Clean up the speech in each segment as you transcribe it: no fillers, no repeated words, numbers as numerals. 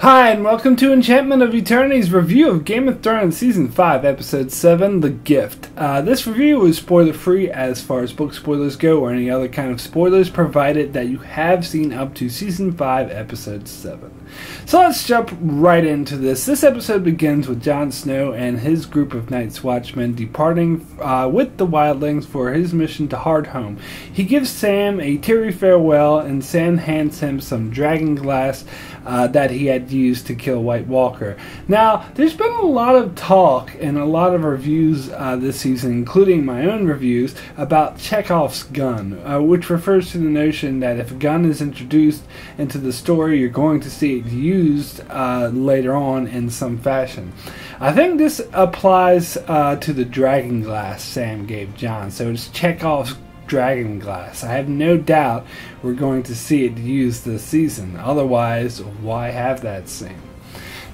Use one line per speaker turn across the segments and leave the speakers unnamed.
Hi, and welcome to Enchantment of Eternity's review of Game of Thrones Season 5, Episode 7, The Gift. This review is spoiler-free as far as book spoilers go, or any other kind of spoilers, provided that you have seen up to Season 5, Episode 7. So let's jump right into this. This episode begins with Jon Snow and his group of Night's Watchmen departing with the wildlings for his mission to Hardhome. He gives Sam a teary farewell, and Sam hands him some dragon glass that he had used to kill White Walker. Now, there's been a lot of talk and a lot of reviews this season, including my own reviews, about Chekhov's gun, which refers to the notion that if a gun is introduced into the story, you're going to see it used later on in some fashion. I think this applies to the dragon glass Sam gave Jon, so it's Chekhov's dragon glass. I have no doubt we're going to see it used this season. Otherwise, why have that scene?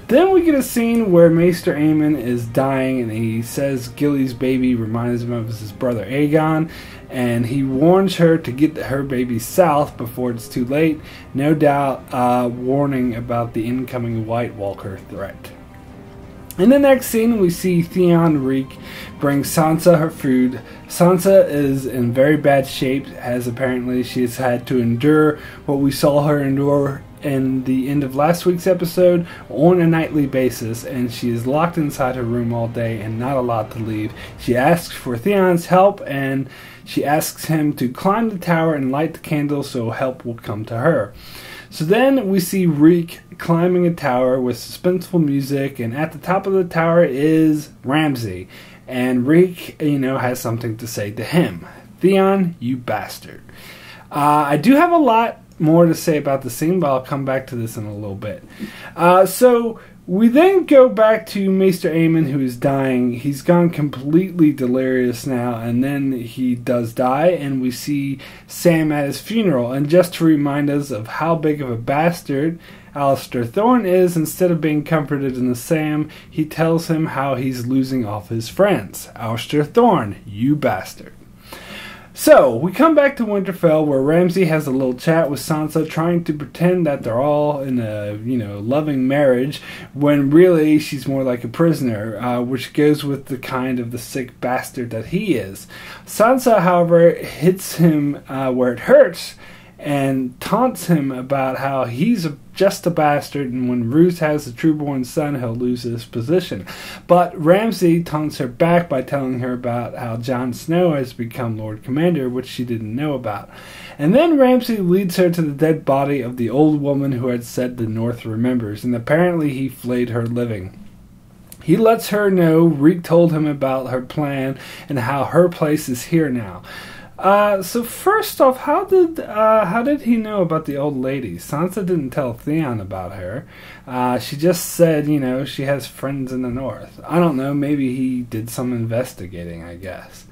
Then we get a scene where Maester Aemon is dying, and he says Gilly's baby reminds him of his brother Aegon, and he warns her to get her baby south before it's too late, no doubt warning about the incoming White Walker threat. In the next scene, we see Theon Reek bring Sansa her food. Sansa is in very bad shape, as apparently she has had to endure what we saw her endure in the end of last week's episode on a nightly basis, and she is locked inside her room all day and not allowed to leave. She asks for Theon's help, and she asks him to climb the tower and light the candle so help will come to her. So then we see Reek climbing a tower with suspenseful music, and at the top of the tower is Ramsay. And Reek, has something to say to him. Theon, you bastard. I do have a lot more to say about the scene, but I'll come back to this in a little bit. So we then go back to Maester Aemon, who is dying. He's gone completely delirious now, and then he does die, and we see Sam at his funeral. And just to remind us of how big of a bastard Alliser Thorne is, instead of being comforted in the Sam, he tells him how he's losing off his friends. Alliser Thorne, you bastard. So, we come back to Winterfell, where Ramsay has a little chat with Sansa, trying to pretend that they're all in a, loving marriage, when really she's more like a prisoner, which goes with the kind of the sick bastard that he is. Sansa, however, hits him where it hurts, and taunts him about how he's just a bastard, and when Roose has a trueborn son, he'll lose his position. But Ramsay taunts her back by telling her about how Jon Snow has become Lord Commander, which she didn't know about. And then Ramsay leads her to the dead body of the old woman who had said the North remembers, and apparently he flayed her living. He lets her know Reek told him about her plan and how her place is here now. So first off, how did he know about the old lady? Sansa didn't tell Theon about her. She just said, she has friends in the North. I don't know, maybe he did some investigating, I guess.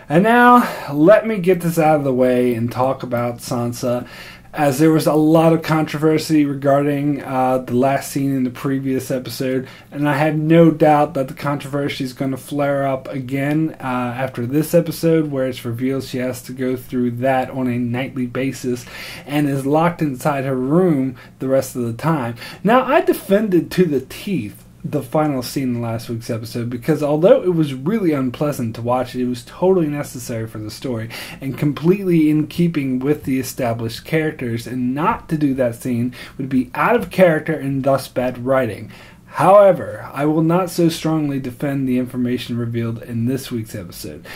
And now, let me get this out of the way and talk about Sansa, as there was a lot of controversy regarding the last scene in the previous episode, and I have no doubt that the controversy is going to flare up again after this episode, where it's revealed she has to go through that on a nightly basis and is locked inside her room the rest of the time. Now, I defended to the teeth the final scene in last week's episode, because although it was really unpleasant to watch, it was totally necessary for the story and completely in keeping with the established characters, and not to do that scene would be out of character and thus bad writing. However, I will not so strongly defend the information revealed in this week's episode.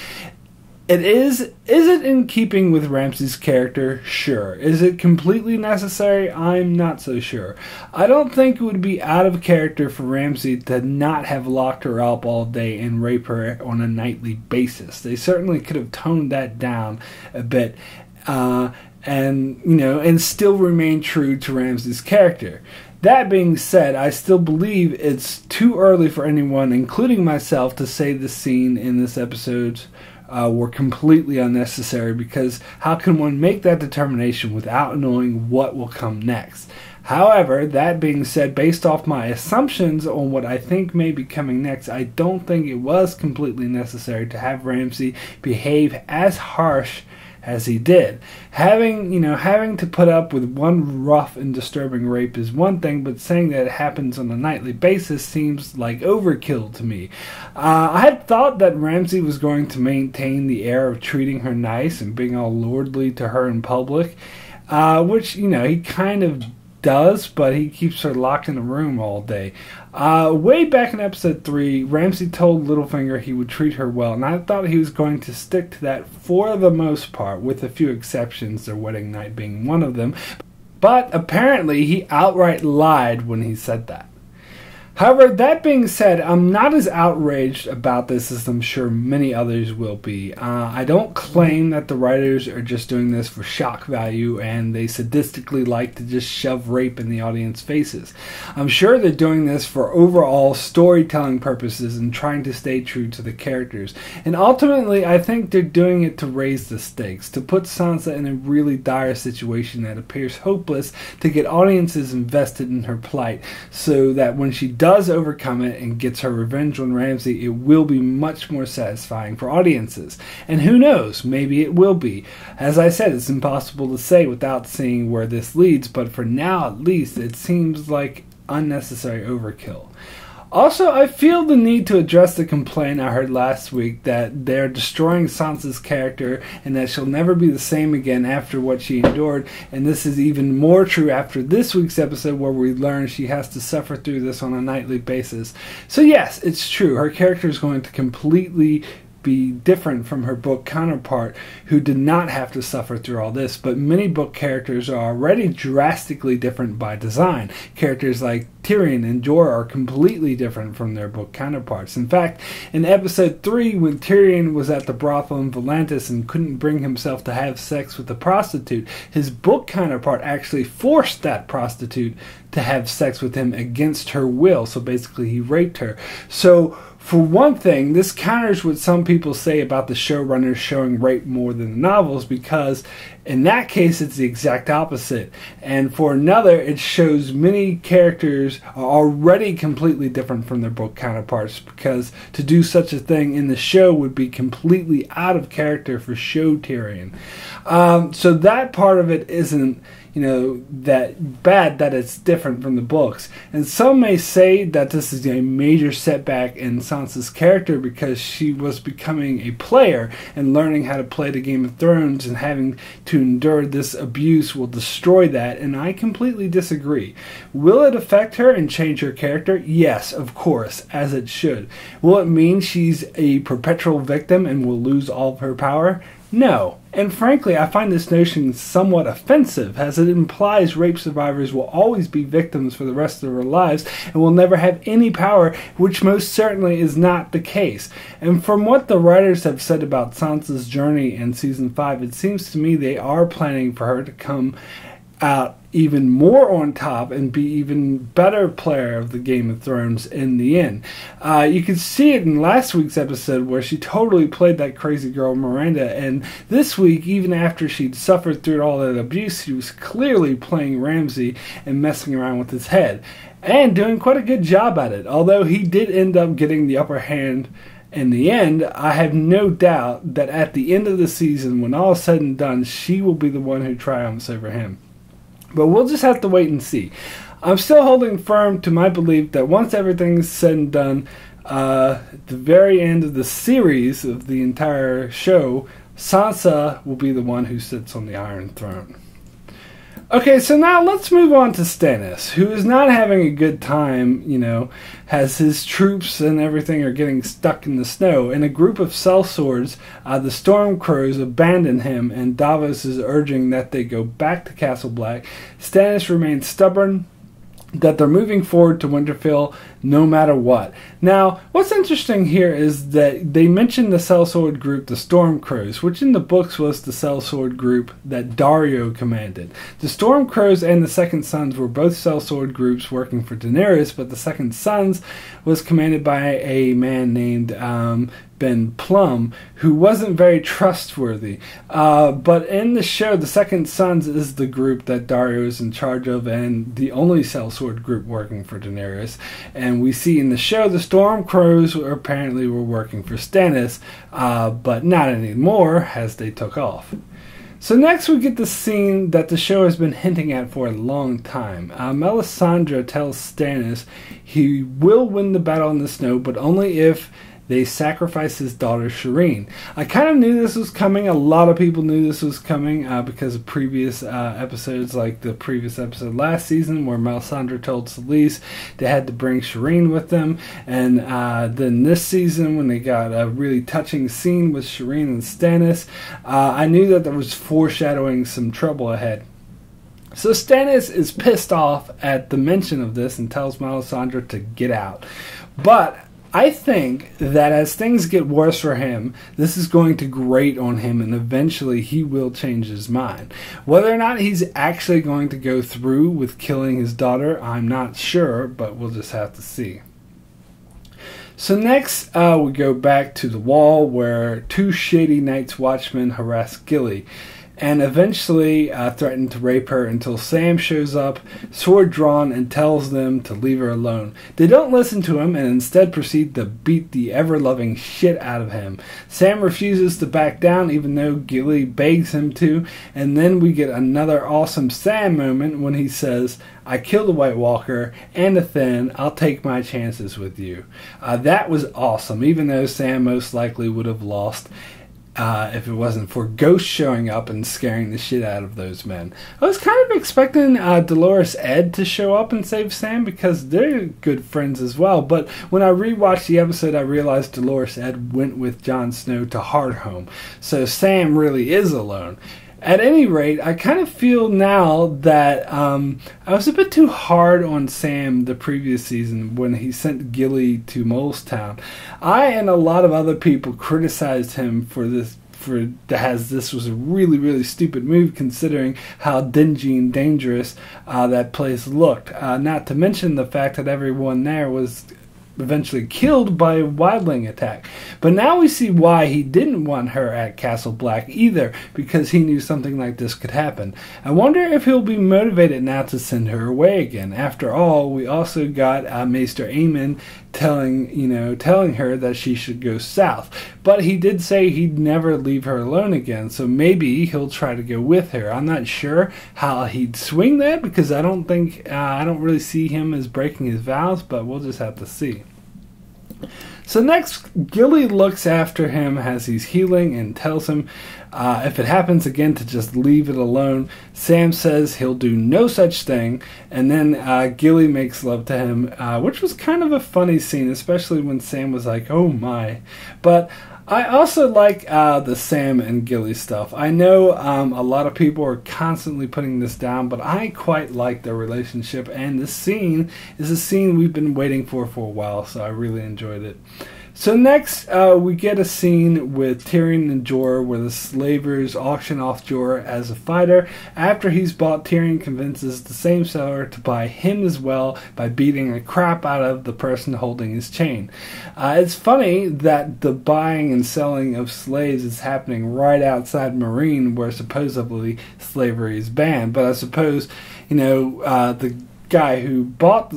Is it in keeping with Ramsay's character? Sure. Is it completely necessary? I'm not so sure. I don't think it would be out of character for Ramsay to not have locked her up all day and rape her on a nightly basis. They certainly could have toned that down a bit, and still remain true to Ramsay's character. That being said, I still believe it's too early for anyone, including myself, to say the scene in this episode were completely unnecessary, because how can one make that determination without knowing what will come next? However, that being said, based off my assumptions on what I think may be coming next, I don't think it was completely necessary to have Ramsay behave as harsh as he did. Having to put up with one rough and disturbing rape is one thing, but saying that it happens on a nightly basis seems like overkill to me. I had thought that Ramsay was going to maintain the air of treating her nice and being all lordly to her in public, which, he kind of does, but he keeps her locked in a room all day. Way back in episode 3, Ramsay told Littlefinger he would treat her well, and I thought he was going to stick to that for the most part, with a few exceptions, their wedding night being one of them. But apparently he outright lied when he said that. However, that being said, I'm not as outraged about this as I'm sure many others will be. I don't claim that the writers are just doing this for shock value and they sadistically like to just shove rape in the audience faces. I'm sure they're doing this for overall storytelling purposes and trying to stay true to the characters. And ultimately, I think they're doing it to raise the stakes, to put Sansa in a really dire situation that appears hopeless, to get audiences invested in her plight, so that when she does overcome it and gets her revenge on Ramsay, it will be much more satisfying for audiences. And who knows, maybe it will be. As I said, it's impossible to say without seeing where this leads, but for now at least, it seems like unnecessary overkill. Also, I feel the need to address the complaint I heard last week that they're destroying Sansa's character and that she'll never be the same again after what she endured, and this is even more true after this week's episode where we learn she has to suffer through this on a nightly basis. So yes, it's true, her character is going to completely be different from her book counterpart, who did not have to suffer through all this, but many book characters are already drastically different by design. Characters like Tyrion and Jorah are completely different from their book counterparts. In fact, in episode 3, when Tyrion was at the brothel in Volantis and couldn't bring himself to have sex with a prostitute, his book counterpart actually forced that prostitute to have sex with him against her will, so basically he raped her. So for one thing, this counters what some people say about the showrunners showing rape more than the novels, because in that case it's the exact opposite. And for another, it shows many characters are already completely different from their book counterparts, because to do such a thing in the show would be completely out of character for show Tyrion. So that part of it isn't that bad, that it's different from the books. And some may say that this is a major setback in Sansa's character because she was becoming a player and learning how to play the Game of Thrones, and having to endure this abuse will destroy that, and I completely disagree. Will it affect her and change her character? Yes, of course, as it should. Will it mean she's a perpetual victim and will lose all of her power? No. And frankly, I find this notion somewhat offensive, as it implies rape survivors will always be victims for the rest of their lives and will never have any power, which most certainly is not the case. And from what the writers have said about Sansa's journey in Season 5, it seems to me they are planning for her to come out even more on top and be even better player of the Game of Thrones in the end. You could see it in last week's episode where she totally played that crazy girl Miranda, and this week, even after she'd suffered through all that abuse, she was clearly playing Ramsay and messing around with his head, and doing quite a good job at it. Although he did end up getting the upper hand in the end, I have no doubt that at the end of the season, when all is said and done, she will be the one who triumphs over him. But we'll just have to wait and see. I'm still holding firm to my belief that once everything's said and done, at the very end of the series of the entire show, Sansa will be the one who sits on the Iron Throne. Okay, so now let's move on to Stannis, who is not having a good time, as his troops and everything are getting stuck in the snow. And a group of sellswords, the Stormcrows, abandon him, and Davos is urging that they go back to Castle Black. Stannis remains stubborn that they're moving forward to Winterfell no matter what. Now, what's interesting here is that they mentioned the sellsword group, the Stormcrows, which in the books was the sellsword group that Daario commanded. The Stormcrows and the Second Sons were both sellsword groups working for Daenerys, but the Second Sons was commanded by a man named Ben Plum, who wasn't very trustworthy. But in the show, the Second Sons is the group that Daario is in charge of, and the only sellsword group working for Daenerys. And we see in the show the Stormcrows apparently were working for Stannis, but not anymore, as they took off. So next we get the scene that the show has been hinting at for a long time. Melisandre tells Stannis he will win the battle in the snow, but only if they sacrifice his daughter Shireen. I kind of knew this was coming. A lot of people knew this was coming because of previous episodes, like the previous episode last season where Melisandre told Selyse they had to bring Shireen with them. And then this season when they got a really touching scene with Shireen and Stannis, I knew that there was foreshadowing some trouble ahead. So Stannis is pissed off at the mention of this and tells Melisandre to get out. But I think that as things get worse for him, this is going to grate on him and eventually he will change his mind. Whether or not he's actually going to go through with killing his daughter, I'm not sure, but we'll just have to see. So next, we go back to the Wall where two shady Night's Watchmen harass Gilly and eventually threaten to rape her until Sam shows up, sword drawn, and tells them to leave her alone. They don't listen to him and instead proceed to beat the ever-loving shit out of him. Sam refuses to back down even though Gilly begs him to, and then we get another awesome Sam moment when he says, "I killed a White Walker and a Thin. I'll take my chances with you." That was awesome, even though Sam most likely would have lost if it wasn't for Ghost showing up and scaring the shit out of those men. I was kind of expecting Dolorous Edd to show up and save Sam because they're good friends as well, but when I rewatched the episode I realized Dolorous Edd went with Jon Snow to Hardhome, so Sam really is alone. At any rate, I kind of feel now that I was a bit too hard on Sam the previous season when he sent Gilly to Molestown. I and a lot of other people criticized him for this. This was a really, really stupid move considering how dingy and dangerous that place looked. Not to mention the fact that everyone there was eventually killed by a wildling attack. But now we see why he didn't want her at Castle Black either, because he knew something like this could happen. I wonder if he'll be motivated now to send her away again. After all, we also got Maester Aemon telling her that she should go south. But he did say he'd never leave her alone again, so maybe he'll try to go with her. I'm not sure how he'd swing that because I don't really see him as breaking his vows, but we'll just have to see. So next, Gilly looks after him as he's healing and tells him if it happens again to just leave it alone. Sam says he'll do no such thing, and then Gilly makes love to him, which was kind of a funny scene, especially when Sam was like, "Oh my." But I also like the Sam and Gilly stuff. I know a lot of people are constantly putting this down, but I quite like their relationship, and this scene is a scene we've been waiting for a while, so I really enjoyed it. So next, we get a scene with Tyrion and Jorah where the slavers auction off Jorah as a fighter. After he's bought, Tyrion convinces the same seller to buy him as well by beating the crap out of the person holding his chain. It's funny that the buying and selling of slaves is happening right outside Meereen, where supposedly slavery is banned. But I suppose, the guy who bought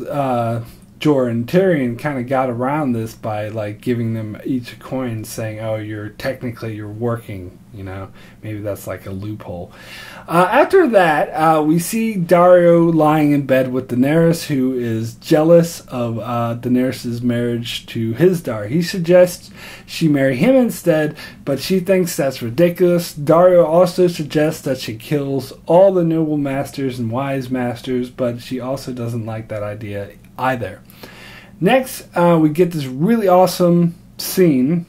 Jorah and Tyrion kind of got around this by giving them each a coin, saying, "Oh, you're working." Maybe that's like a loophole. After that, we see Daario lying in bed with Daenerys, who is jealous of Daenerys' marriage to his daughter. He suggests she marry him instead, but she thinks that's ridiculous. Daario also suggests that she kills all the noble masters and wise masters, but she also doesn't like that idea either. Next, we get this really awesome scene,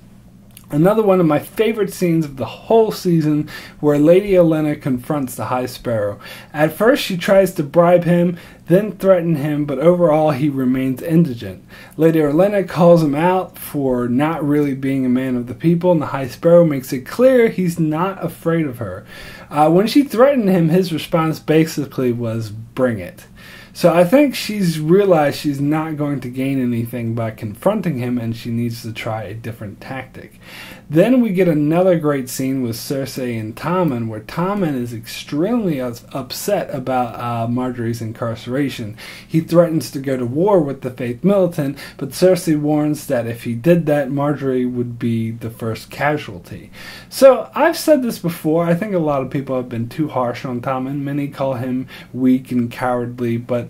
another one of my favorite scenes of the whole season, where Lady Olenna confronts the High Sparrow. At first she tries to bribe him, then threaten him, but overall he remains indigent. Lady Olenna calls him out for not really being a man of the people, and the High Sparrow makes it clear he's not afraid of her. When she threatened him, his response basically was, "Bring it." So I think she's realized she's not going to gain anything by confronting him, and she needs to try a different tactic. Then we get another great scene with Cersei and Tommen, where Tommen is extremely upset about Margaery's incarceration. He threatens to go to war with the Faith Militant, but Cersei warns that if he did that, Margaery would be the first casualty. So I've said this before, I think a lot of people have been too harsh on Tommen. Many call him weak and cowardly, but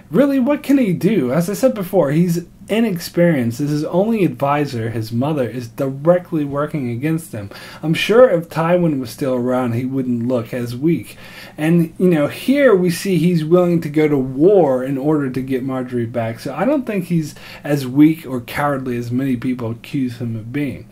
really, what can he do? As I said before, he's inexperienced. His only advisor, his mother, is directly working against him. I'm sure if Tywin was still around, he wouldn't look as weak. And, here we see he's willing to go to war in order to get Margaery back. So I don't think he's as weak or cowardly as many people accuse him of being.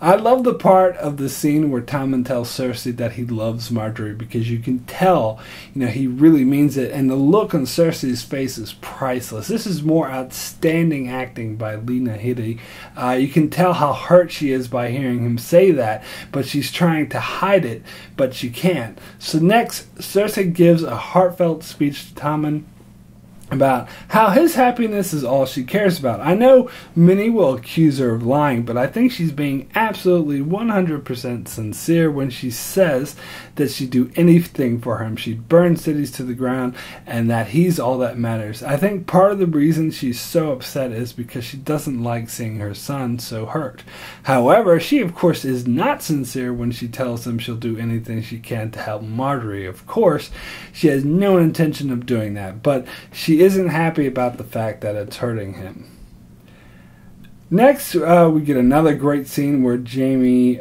I love the part of the scene where Tommen tells Cersei that he loves Margaery, because you can tell, he really means it, and the look on Cersei's face is priceless. This is more outstanding acting by Lena Headey. You can tell how hurt she is by hearing him say that, but she's trying to hide it, but she can't. So next, Cersei gives a heartfelt speech to Tommen about how his happiness is all she cares about. I know many will accuse her of lying, but I think she's being absolutely 100% sincere when she says that she'd do anything for him. She'd burn cities to the ground, and that he's all that matters. I think part of the reason she's so upset is because she doesn't like seeing her son so hurt. However, she of course is not sincere when she tells him she'll do anything she can to help Margaery. Of course, she has no intention of doing that, but she isn't happy about the fact that it's hurting him. Next, we get another great scene where Jaime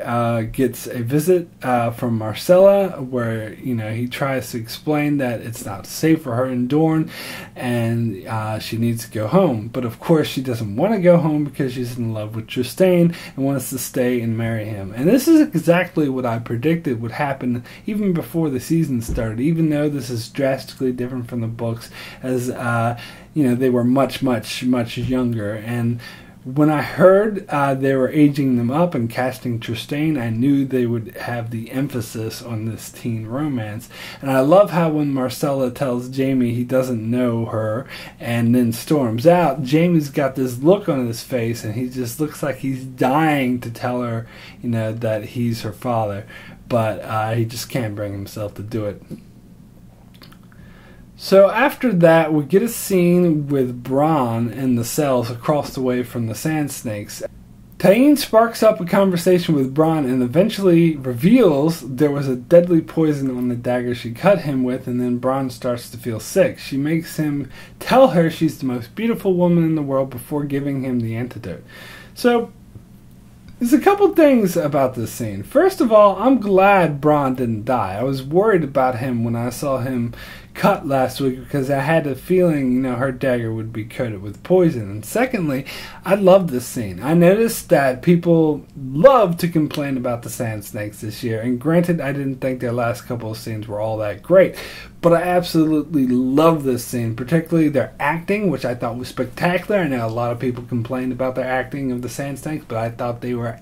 gets a visit from Myrcella, where he tries to explain that it's not safe for her in Dorne, and she needs to go home. But of course, she doesn't want to go home because she's in love with Trystane and wants to stay and marry him. And this is exactly what I predicted would happen even before the season started. Even though this is drastically different from the books, as they were much younger. And when I heard they were aging them up and casting Trystane, I knew they would have the emphasis on this teen romance. And I love how when Myrcella tells Jaime he doesn't know her and then storms out, Jaime's got this look on his face and he just looks like he's dying to tell her, that he's her father. But he just can't bring himself to do it. So after that, we get a scene with Bronn in the cells across the way from the Sand Snakes. Tyene sparks up a conversation with Bronn and eventually reveals there was a deadly poison on the dagger she cut him with, and then Bronn starts to feel sick. She makes him tell her she's the most beautiful woman in the world before giving him the antidote. So there's a couple things about this scene. First of all, I'm glad Bronn didn't die. I was worried about him when I saw him cut last week because I had a feeling, her dagger would be coated with poison. And secondly, I love this scene. I noticed that people love to complain about the Sand Snakes this year. And granted, I didn't think their last couple of scenes were all that great. But I absolutely love this scene, particularly their acting, which I thought was spectacular. I know a lot of people complained about their acting of the Sand Snakes, but I thought they were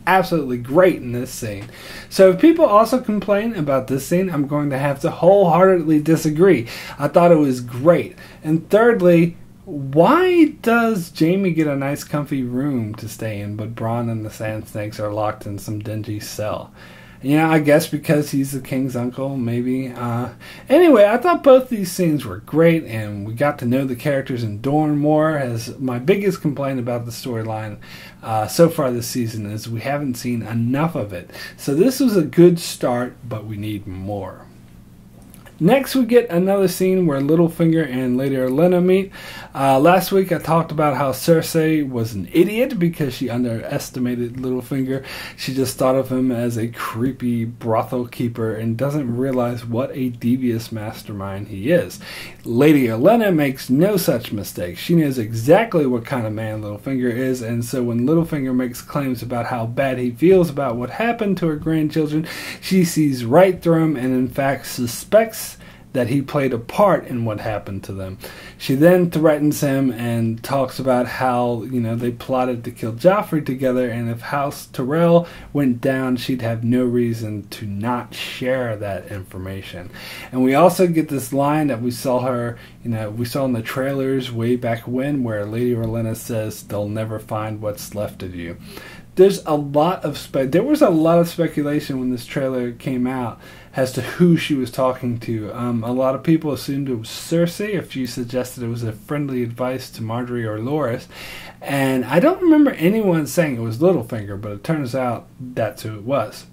absolutely great in this scene. So if people also complain about this scene, I'm going to have to wholeheartedly disagree. I thought it was great. And thirdly, why does Jaime get a nice comfy room to stay in, but Bronn and the Sand Snakes are locked in some dingy cell? I guess because he's the king's uncle, maybe. Anyway, I thought both these scenes were great, and we got to know the characters in Dorne more. As my biggest complaint about the storyline so far this season is we haven't seen enough of it. So this was a good start, but we need more. Next, we get another scene where Littlefinger and Lady Olenna meet. Last week, I talked about how Cersei was an idiot because she underestimated Littlefinger. She just thought of him as a creepy brothel keeper and doesn't realize what a devious mastermind he is. Lady Olenna makes no such mistake. She knows exactly what kind of man Littlefinger is, and so when Littlefinger makes claims about how bad he feels about what happened to her grandchildren, she sees right through him and in fact suspects that he played a part in what happened to them. She then threatens him and talks about how, they plotted to kill Joffrey together, and if House Tyrell went down, she'd have no reason to not share that information. And we also get this line that we saw in the trailers way back when, where Lady Olenna says, "They'll never find what's left of you." There was a lot of speculation when this trailer came out as to who she was talking to. A lot of people assumed it was Cersei, if she suggested it was a friendly advice to Marjorie or Loras. And I don't remember anyone saying it was Littlefinger, but it turns out that's who it was.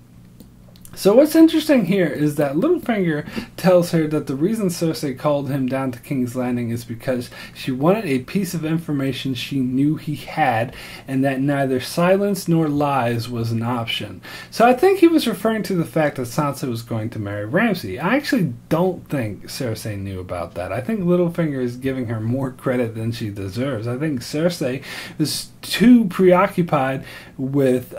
So what's interesting here is that Littlefinger tells her that the reason Cersei called him down to King's Landing is because she wanted a piece of information she knew he had, and that neither silence nor lies was an option. So I think he was referring to the fact that Sansa was going to marry Ramsay. I actually don't think Cersei knew about that. I think Littlefinger is giving her more credit than she deserves. I think Cersei was too preoccupied with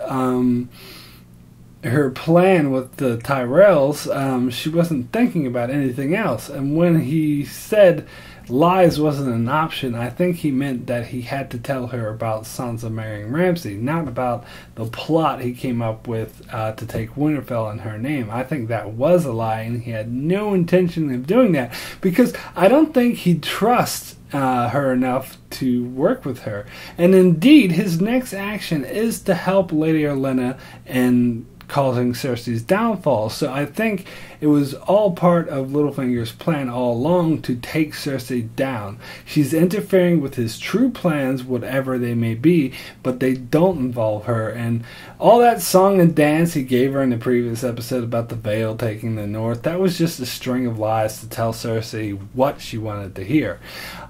her plan with the Tyrells. She wasn't thinking about anything else. And when he said lies wasn't an option, I think he meant that he had to tell her about Sansa marrying Ramsay, not about the plot he came up with to take Winterfell in her name. I think that was a lie, and he had no intention of doing that, because I don't think he trusts her enough to work with her. And indeed, his next action is to help Lady Olenna in causing Cersei's downfall. So I think it was all part of Littlefinger's plan all along to take Cersei down. She's interfering with his true plans, whatever they may be, but they don't involve her. And all that song and dance he gave her in the previous episode about the Vale taking the North, that was just a string of lies to tell Cersei what she wanted to hear.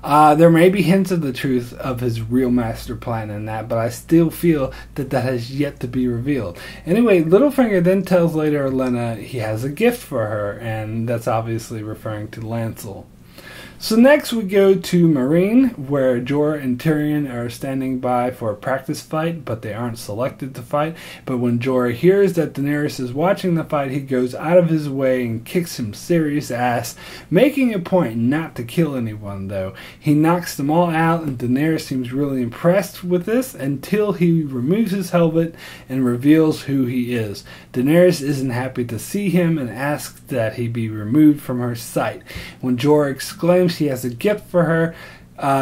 There may be hints of the truth of his real master plan in that, but I still feel that has yet to be revealed. Anyway, Littlefinger then tells Lady Olenna he has a gift for her, and that's obviously referring to Lancel. So next we go to Meereen, where Jorah and Tyrion are standing by for a practice fight, but they aren't selected to fight. But when Jorah hears that Daenerys is watching the fight, he goes out of his way and kicks some serious ass, making a point not to kill anyone, though. He knocks them all out, and Daenerys seems really impressed with this until he removes his helmet and reveals who he is. Daenerys isn't happy to see him and asks that he be removed from her sight. When Jorah exclaims he has a gift for her,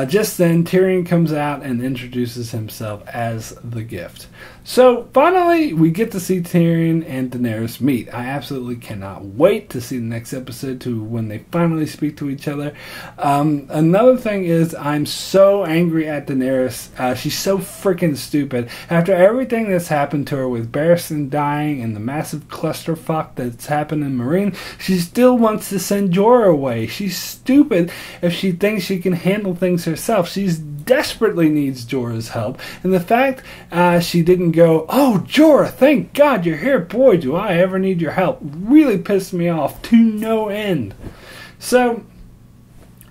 just then Tyrion comes out and introduces himself as the gift. So finally we get to see Tyrion and Daenerys meet. I absolutely cannot wait to see the next episode, to when they finally speak to each other. Another thing is, I'm so angry at Daenerys. She's so freaking stupid. After everything that's happened to her with Barristan dying and the massive clusterfuck that's happened in Meereen, she still wants to send Jorah away. She's stupid if she thinks she can handle things herself. She desperately needs Jorah's help, and the fact she didn't go, "Oh, Jorah, thank God you're here, boy, do I ever need your help," really pissed me off to no end. So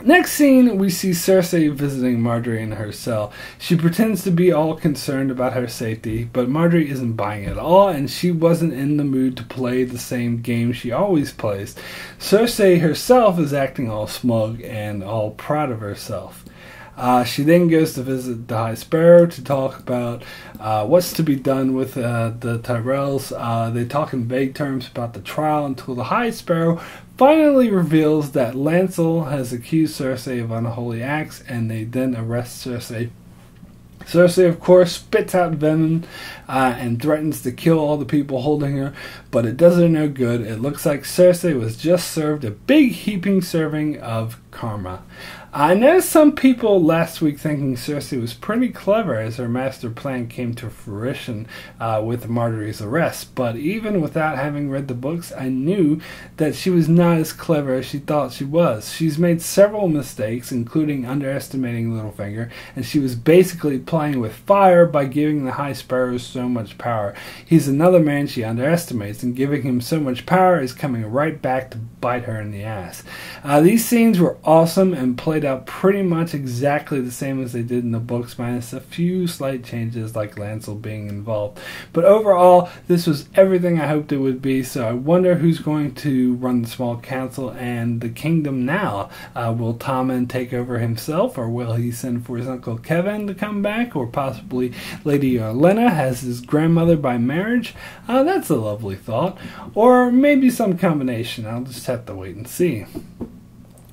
next scene, we see Cersei visiting Marjorie in her cell. She pretends to be all concerned about her safety, but Marjorie isn't buying it at all, and she wasn't in the mood to play the same game she always plays. Cersei herself is acting all smug and all proud of herself. She then goes to visit the High Sparrow to talk about what's to be done with the Tyrells. They talk in vague terms about the trial until the High Sparrow finally reveals that Lancel has accused Cersei of unholy acts, and they then arrest Cersei. Cersei, of course, spits out venom and threatens to kill all the people holding her, but it does her no good. It looks like Cersei was just served a big heaping serving of karma. I noticed some people last week thinking Cersei was pretty clever as her master plan came to fruition with Marjorie's arrest, but even without having read the books, I knew that she was not as clever as she thought she was. She's made several mistakes, including underestimating Littlefinger, and she was basically playing with fire by giving the High Sparrow so much power. He's another man she underestimates, and giving him so much power is coming right back to bite her in the ass. These scenes were awesome and played out pretty much exactly the same as they did in the books, minus a few slight changes like Lancel being involved. But overall, this was everything I hoped it would be, so I wonder who's going to run the small council and the kingdom now. Will Tommen take over himself, or will he send for his Uncle Kevin to come back, or possibly Lady Olenna as his grandmother by marriage? That's a lovely thought. Or maybe some combination. I'll just have to wait and see.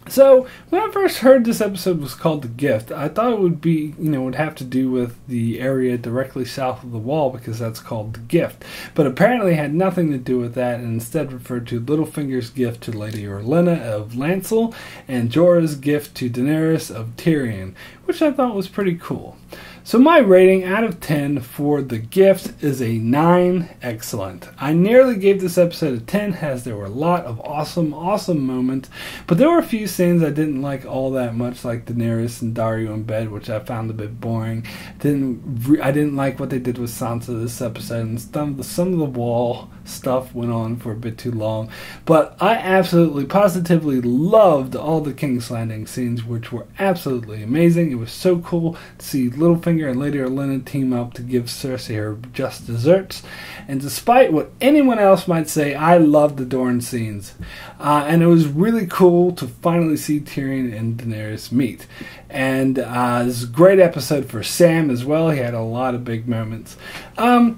So, when I first heard this episode was called The Gift, I thought it would be, would have to do with the area directly south of the wall because that's called The Gift. But apparently it had nothing to do with that and instead referred to Littlefinger's gift to Lady Olenna of Lancel and Jorah's gift to Daenerys of Tyrion, which I thought was pretty cool. So my rating out of 10 for The Gift is a 9, excellent. I nearly gave this episode a 10 as there were a lot of awesome moments, but there were a few scenes I didn't like all that much, like Daenerys and Daario in bed, which I found a bit boring. I didn't like what they did with Sansa this episode, and some of the wall stuff went on for a bit too long. But I absolutely, positively loved all the King's Landing scenes, which were absolutely amazing. It was so cool to see Littlefinger and Lady Olenna team up to give Cersei her just desserts. And despite what anyone else might say, I loved the Dorne scenes. And it was really cool to finally see Tyrion and Daenerys meet. And it was a great episode for Sam as well. He had a lot of big moments.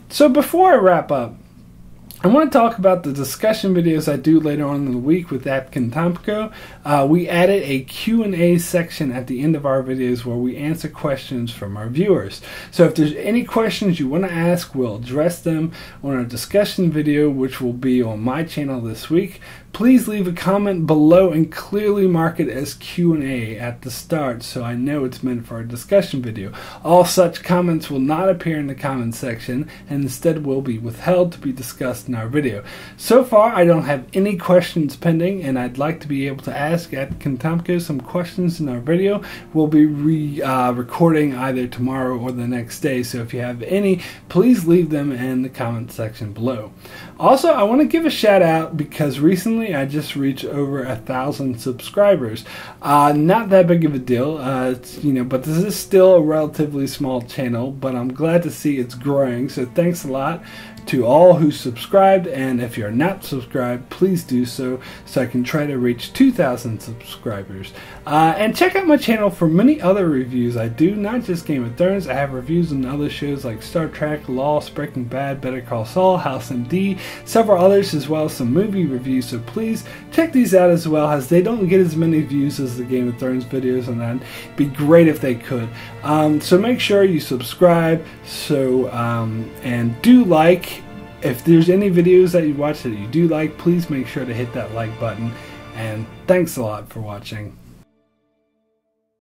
So before I wrap up, I want to talk about the discussion videos I do later on in the week with Atkin Tomko. We added a Q&A section at the end of our videos where we answer questions from our viewers. So if there's any questions you want to ask, we'll address them on our discussion video, which will be on my channel this week. Please leave a comment below and clearly mark it as Q&A at the start so I know it's meant for a discussion video. All such comments will not appear in the comments section and instead will be withheld to be discussed in our video. So far, I don't have any questions pending, and I'd like to be able to ask Atkin Tomko some questions in our video. We'll be recording either tomorrow or the next day, so if you have any, please leave them in the comment section below. Also, I want to give a shout out because recently I just reached over 1,000 subscribers. Not that big of a deal, but this is still a relatively small channel, but I'm glad to see it's growing, so thanks a lot to all who subscribed, and if you're not subscribed, please do so I can try to reach 2,000 subscribers. And check out my channel for many other reviews I do, not just Game of Thrones. I have reviews on other shows like Star Trek, Lost, Breaking Bad, Better Call Saul, House MD, several others, as well as some movie reviews, so please check these out as well, as they don't get as many views as the Game of Thrones videos, and that'd be great if they could. So make sure you subscribe, and do like. If there's any videos that you watch that you do like, please make sure to hit that like button, and thanks a lot for watching.